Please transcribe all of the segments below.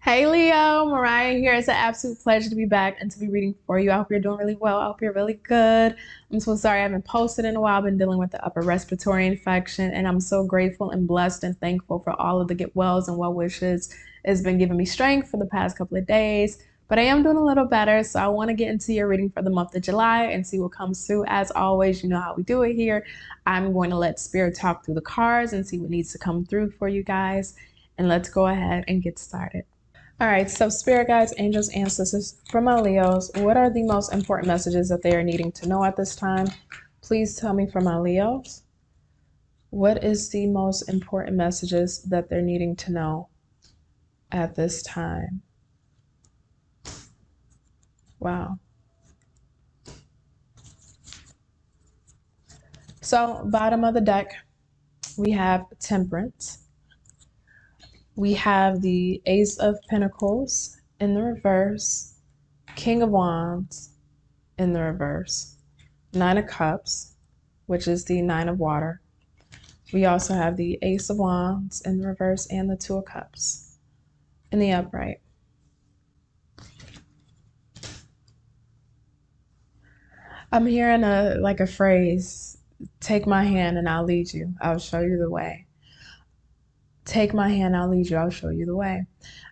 Hey Leo, Mariah here. It's an absolute pleasure to be back and to be reading for you. I hope you're doing really well. I hope you're really good. I'm so sorry I haven't posted in a while. I've been dealing with the upper respiratory infection, and I'm so grateful and blessed and thankful for all of the get wells and well wishes. It's been giving me strength for the past couple of days, but I am doing a little better. So I want to get into your reading for the month of July and see what comes through. As always, you know how we do it here. I'm going to let Spirit talk through the cards and see what needs to come through for you guys. And let's go ahead and get started. All right, so spirit guides, angels, ancestors, for my Leos, what are the most important messages that they are needing to know at this time? Please tell me for my Leos, what is the most important messages that they're needing to know at this time? Wow. So bottom of the deck, we have Temperance. We have the Ace of Pentacles in the reverse, King of Wands in the reverse, Nine of Cups, which is the Nine of Water. We also have the Ace of Wands in the reverse and the Two of Cups in the upright. I'm hearing a phrase, take my hand and I'll lead you. I'll show you the way. Take my hand, I'll lead you. I'll show you the way.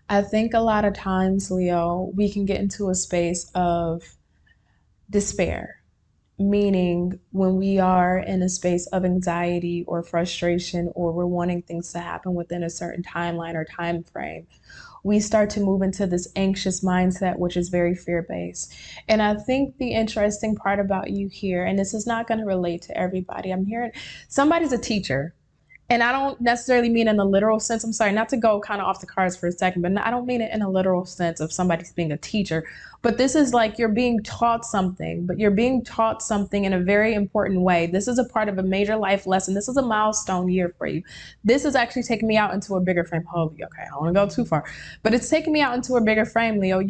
I think a lot of times, Leo, we can get into a space of despair, meaning when we are in a space of anxiety or frustration, or we're wanting things to happen within a certain timeline or time frame, we start to move into this anxious mindset, which is very fear-based. And I think the interesting part about you here, and this is not going to relate to everybody, I'm hearing somebody's a teacher. And I don't necessarily mean in a literal sense. I'm sorry, not to go kind of off the cards for a second, but I don't mean it in a literal sense of somebody's being a teacher. But this is like you're being taught something, but you're being taught something in a very important way. This is a part of a major life lesson. This is a milestone year for you. This is actually taking me out into a bigger frame. Okay, I don't want to go too far, but it's taking me out into a bigger frame, Leo.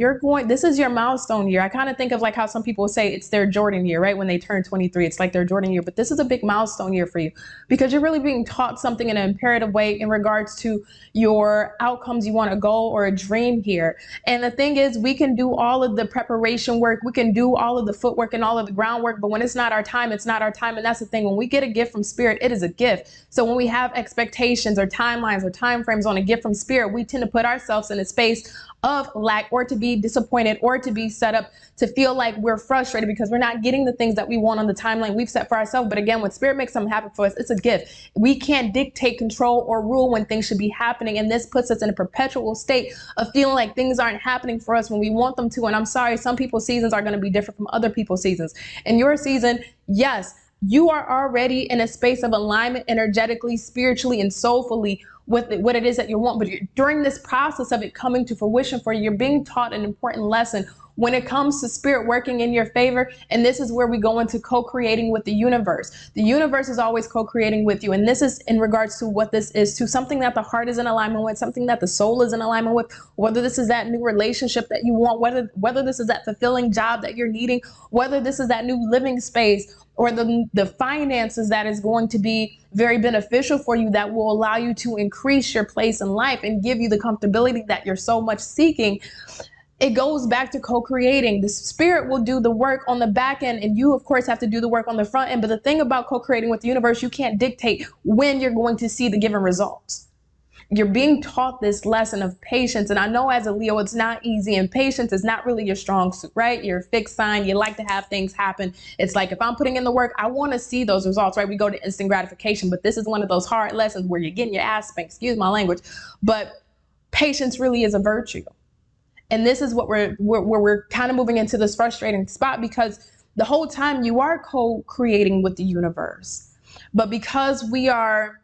This is your milestone year. I kind of think of like how some people say it's their Jordan year, right? When they turn 23, it's like their Jordan year, but this is a big milestone year for you because you're really being taught something in an imperative way in regards to your outcomes. You want a goal or a dream here. And the thing is, we can do all of the preparation work. We can do all of the footwork and all of the groundwork, but when it's not our time, it's not our time. And that's the thing. When we get a gift from Spirit, it is a gift. So when we have expectations or timelines or time frames on a gift from Spirit, we tend to put ourselves in a space of lack, or to be disappointed, or to be set up to feel like we're frustrated because we're not getting the things that we want on the timeline we've set for ourselves. But again, when Spirit makes something happen for us, it's a gift. We can't dictate, control, or rule when things should be happening. And this puts us in a perpetual state of feeling like things aren't happening for us when we want them to. And I'm sorry, some people's seasons are going to be different from other people's seasons. In your season, yes, you are already in a space of alignment energetically, spiritually, and soulfully with what it is that you want. But during this process of it coming to fruition for you, you're being taught an important lesson when it comes to Spirit working in your favor. And this is where we go into co-creating with the universe. The universe is always co-creating with you. And this is in regards to what this is, to something that the heart is in alignment with, something that the soul is in alignment with, whether this is that new relationship that you want, whether this is that fulfilling job that you're needing, whether this is that new living space, or the finances that is going to be very beneficial for you, that will allow you to increase your place in life and give you the comfortability that you're so much seeking. It goes back to co-creating. The Spirit will do the work on the back end, and you, of course, have to do the work on the front end. But the thing about co-creating with the universe, you can't dictate when you're going to see the given results. You're being taught this lesson of patience. And I know as a Leo, it's not easy, and patience is not really your strong suit, right? You're a fixed sign. You like to have things happen. It's like, if I'm putting in the work, I want to see those results, right? We go to instant gratification, but this is one of those hard lessons where you're getting your ass spanked, excuse my language, but patience really is a virtue. And this is what we're kind of moving into this frustrating spot, because the whole time you are co-creating with the universe, but because we are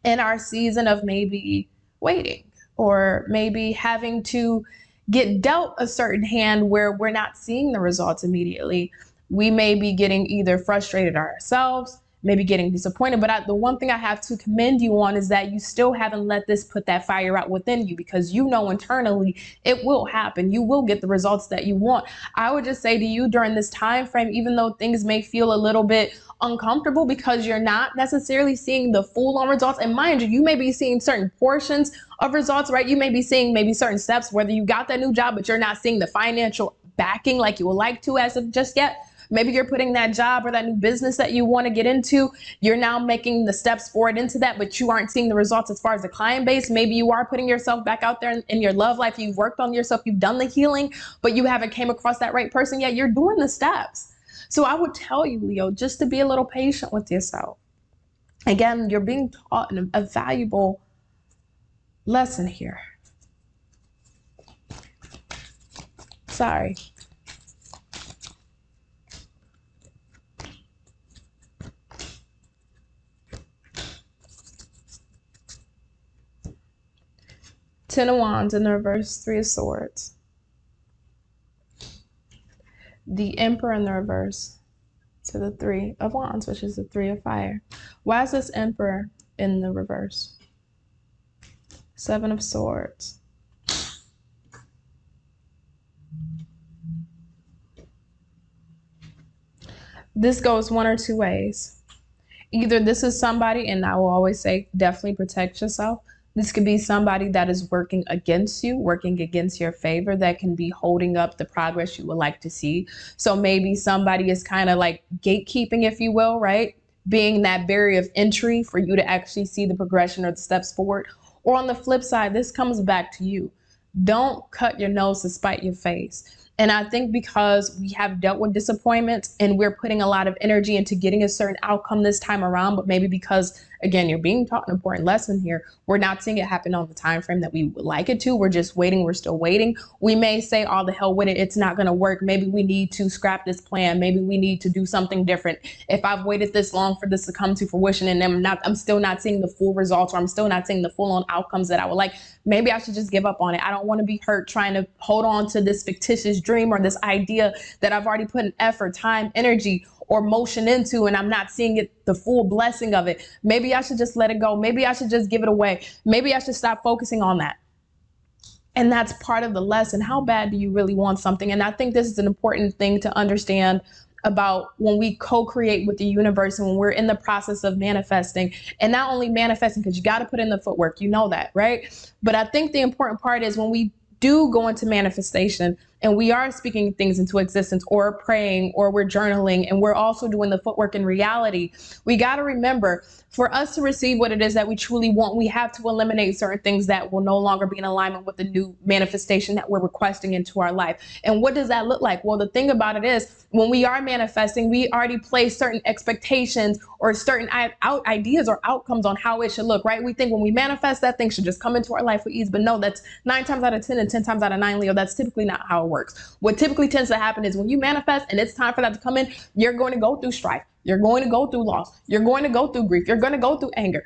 in our season of maybe waiting, or maybe having to get dealt a certain hand where we're not seeing the results immediately, we may be getting either frustrated ourselves, maybe getting disappointed. But the one thing I have to commend you on is that you still haven't let this put that fire out within you, because you know internally it will happen. You will get the results that you want. I would just say to you, during this time frame, even though things may feel a little bit uncomfortable because you're not necessarily seeing the full-on results, and mind you, you may be seeing certain portions of results, right? You may be seeing maybe certain steps, whether you got that new job, but you're not seeing the financial backing like you would like to as of just yet. Maybe you're putting that job or that new business that you want to get into, you're now making the steps forward into that, but you aren't seeing the results as far as the client base. Maybe you are putting yourself back out there in your love life. You've worked on yourself, you've done the healing, but you haven't came across that right person yet. You're doing the steps. So I would tell you, Leo, just to be a little patient with yourself. Again, you're being taught a valuable lesson here. Sorry. Ten of Wands in the reverse, Three of Swords. The Emperor in the reverse to the Three of Wands, which is the Three of Fire. Why is this Emperor in the reverse? Seven of Swords. This goes one or two ways. Either this is somebody, and I will always say definitely protect yourself. This could be somebody that is working against you, working against your favor, that can be holding up the progress you would like to see. So maybe somebody is kind of like gatekeeping, if you will, right? Being that barrier of entry for you to actually see the progression or the steps forward. Or on the flip side, this comes back to you. Don't cut your nose to spite your face. And I think because we have dealt with disappointments and we're putting a lot of energy into getting a certain outcome this time around, but maybe because, again, you're being taught an important lesson here, we're not seeing it happen on the time frame that we would like it to. We're just waiting. We're still waiting. We may say, oh, the hell with it. It's not going to work. Maybe we need to scrap this plan. Maybe we need to do something different. If I've waited this long for this to come to fruition and I'm still not seeing the full results, or I'm still not seeing the full on outcomes that I would like, maybe I should just give up on it. I don't want to be hurt trying to hold on to this fictitious dream or this idea that I've already put an effort, time, energy, or motion into, and I'm not seeing it, the full blessing of it. Maybe I should just let it go. Maybe I should just give it away. Maybe I should stop focusing on that. And that's part of the lesson. How bad do you really want something? And I think this is an important thing to understand about when we co-create with the universe and when we're in the process of manifesting. And not only manifesting, because you got to put in the footwork, you know that, right? But I think the important part is when we do go into manifestation and we are speaking things into existence, or praying, or we're journaling, and we're also doing the footwork in reality, we got to remember, for us to receive what it is that we truly want, we have to eliminate certain things that will no longer be in alignment with the new manifestation that we're requesting into our life. And what does that look like? Well, the thing about it is, when we are manifesting, we already place certain expectations or certain ideas or outcomes on how it should look, right? We think when we manifest, that thing should just come into our life with ease. But no, that's 9 times out of 10 and 10 times out of 9, Leo, that's typically not how it works. What typically tends to happen is when you manifest and it's time for that to come in, you're going to go through strife. You're going to go through loss. You're going to go through grief. You're going to go through anger.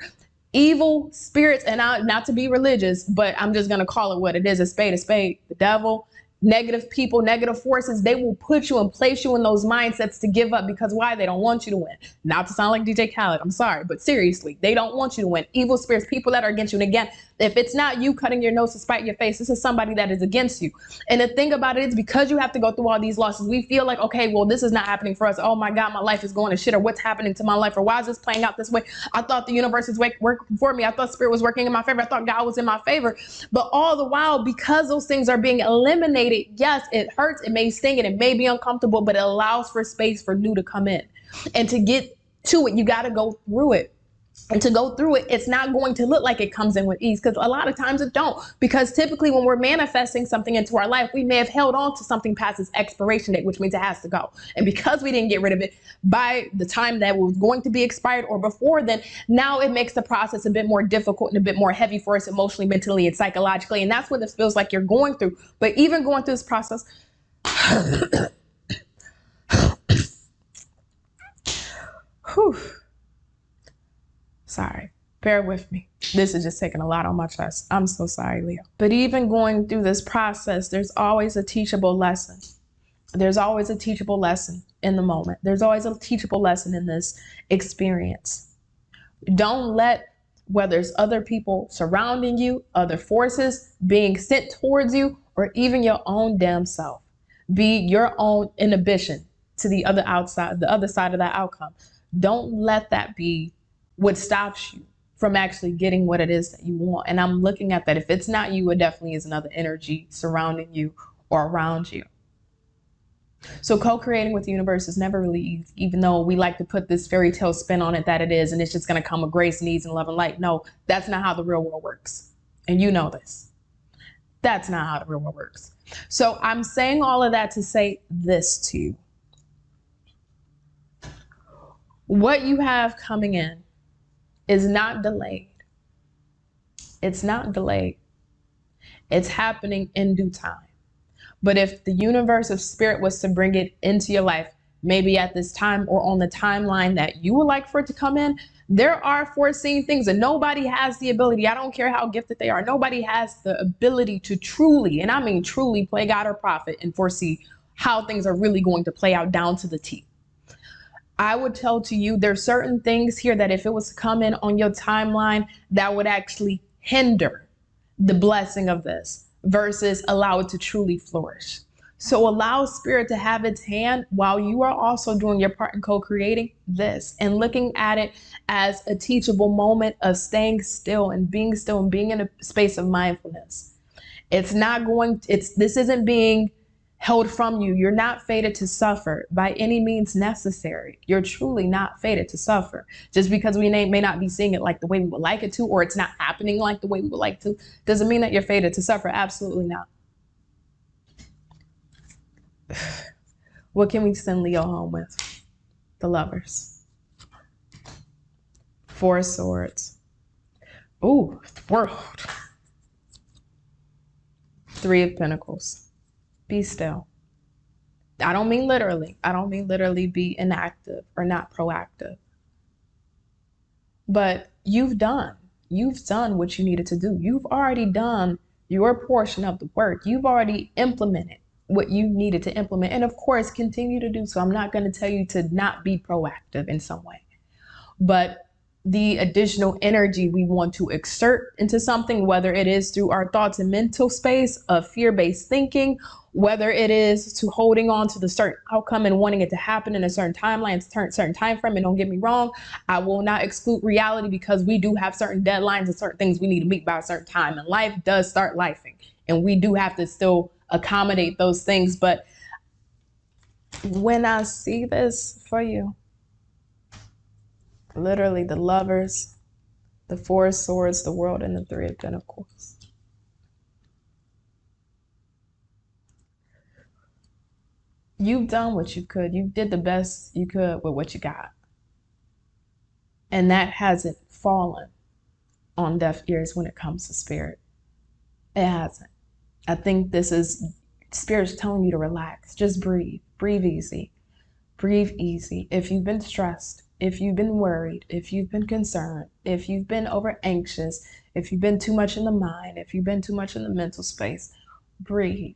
Evil spirits, and not to be religious, but I'm just going to call it what it is, a spade, the devil, negative people, negative forces, they will put you and place you in those mindsets to give up. Because why? They don't want you to win. Not to sound like DJ Khaled, I'm sorry, but seriously, they don't want you to win. Evil spirits, people that are against you. And again, if it's not you cutting your nose to spite your face, this is somebody that is against you. And the thing about it is, because you have to go through all these losses, we feel like, okay, well, this is not happening for us. Oh my God, my life is going to shit, or what's happening to my life, or why is this playing out this way? I thought the universe was working for me. I thought spirit was working in my favor. I thought God was in my favor. But all the while, because those things are being eliminated, yes, it hurts, it may sting, and it may be uncomfortable, but it allows for space for new to come in. And to get to it, you got to go through it. And to go through it, it's not going to look like it comes in with ease, because a lot of times it don't. Because typically when we're manifesting something into our life, we may have held on to something past its expiration date, which means it has to go. And because we didn't get rid of it by the time that it was going to be expired or before then, now it makes the process a bit more difficult and a bit more heavy for us emotionally, mentally, and psychologically. And that's what it feels like you're going through. But even going through this process, whew. Sorry, bear with me. This is just taking a lot on my chest. I'm so sorry, Leo. But even going through this process, there's always a teachable lesson. There's always a teachable lesson. in the moment. There's always a teachable lesson in this experience. Don't let, whether it's other people surrounding you, other forces being sent towards you, or even your own damn self, be your own inhibition to the other side of that outcome. Don't let that be what stops you from actually getting what it is that you want. And I'm looking at that. If it's not you, it definitely is another energy surrounding you or around you. So co-creating with the universe is never really easy, even though we like to put this fairy tale spin on it that it is, and it's just going to come with grace and ease and love and light. No, that's not how the real world works. And you know this. That's not how the real world works. So I'm saying all of that to say this to you. What you have coming in is not delayed. It's not delayed. It's happening in due time. But if the universe of spirit was to bring it into your life, maybe at this time or on the timeline that you would like for it to come in, there are foreseen things, and nobody has the ability, I don't care how gifted they are, nobody has the ability to truly, and I mean truly, play God or prophet and foresee how things are really going to play out down to the T. I would tell to you, there's certain things here that if it was to come in on your timeline, that would actually hinder the blessing of this versus allow it to truly flourish. So allow spirit to have its hand while you are also doing your part in co-creating this and looking at it as a teachable moment of staying still and being in a space of mindfulness. This isn't being held from you. You're not fated to suffer by any means necessary. You're truly not fated to suffer. Just because we may not be seeing it like the way we would like it to, or it's not happening like the way we would like to, doesn't mean that you're fated to suffer. Absolutely not. What can we send Leo home with? The Lovers. Four of Swords. Ooh, World. Three of Pentacles. Be still. I don't mean literally. I don't mean literally be inactive or not proactive. But you've done what you needed to do. You've already done your portion of the work. You've already implemented what you needed to implement. And of course, continue to do so. I'm not going to tell you to not be proactive in some way. But the additional energy we want to exert into something, whether it is through our thoughts and mental space of fear-based thinking, whether it is to holding on to the certain outcome and wanting it to happen in a certain timeline, certain time frame. And don't get me wrong, I will not exclude reality, because we do have certain deadlines and certain things we need to meet by a certain time. And life does start lifing, and we do have to still accommodate those things. But when I see this for you, literally the Lovers, the Four of Swords, the World, and the Three of Pentacles. You've done what you could. You did the best you could with what you got. And that hasn't fallen on deaf ears when it comes to spirit. It hasn't. I think this is spirit's telling you to relax. Just breathe. Breathe easy. Breathe easy. If you've been stressed, if you've been worried, if you've been concerned, if you've been over anxious, if you've been too much in the mind, if you've been too much in the mental space, breathe.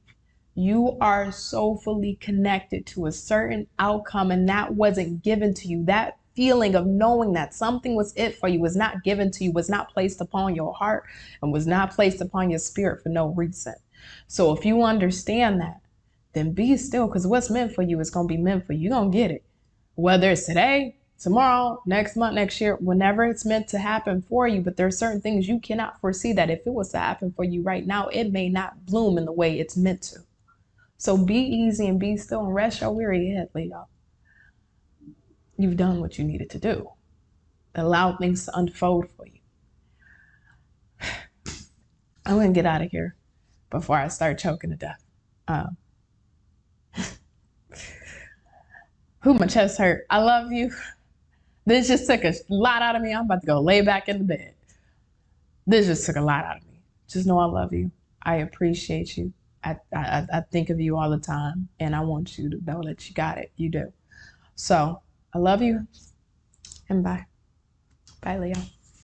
You are so fully connected to a certain outcome, and that wasn't given to you. That feeling of knowing that something was it for you was not given to you, was not placed upon your heart, and was not placed upon your spirit for no reason. So if you understand that, then be still, because what's meant for you is going to be meant for you. You're going to get it. Whether it's today, tomorrow, next month, next year, whenever it's meant to happen for you. But there are certain things you cannot foresee that if it was to happen for you right now, it may not bloom in the way it's meant to. So be easy and be still and rest your weary head, Leo. You've done what you needed to do. Allow things to unfold for you. I'm going to get out of here before I start choking to death. My chest hurt. I love you. This just took a lot out of me. I'm about to go lay back in the bed. This just took a lot out of me. Just know I love you. I appreciate you. I think of you all the time, and I want you to know that you got it. You do. So I love you, and bye. Bye, Leo.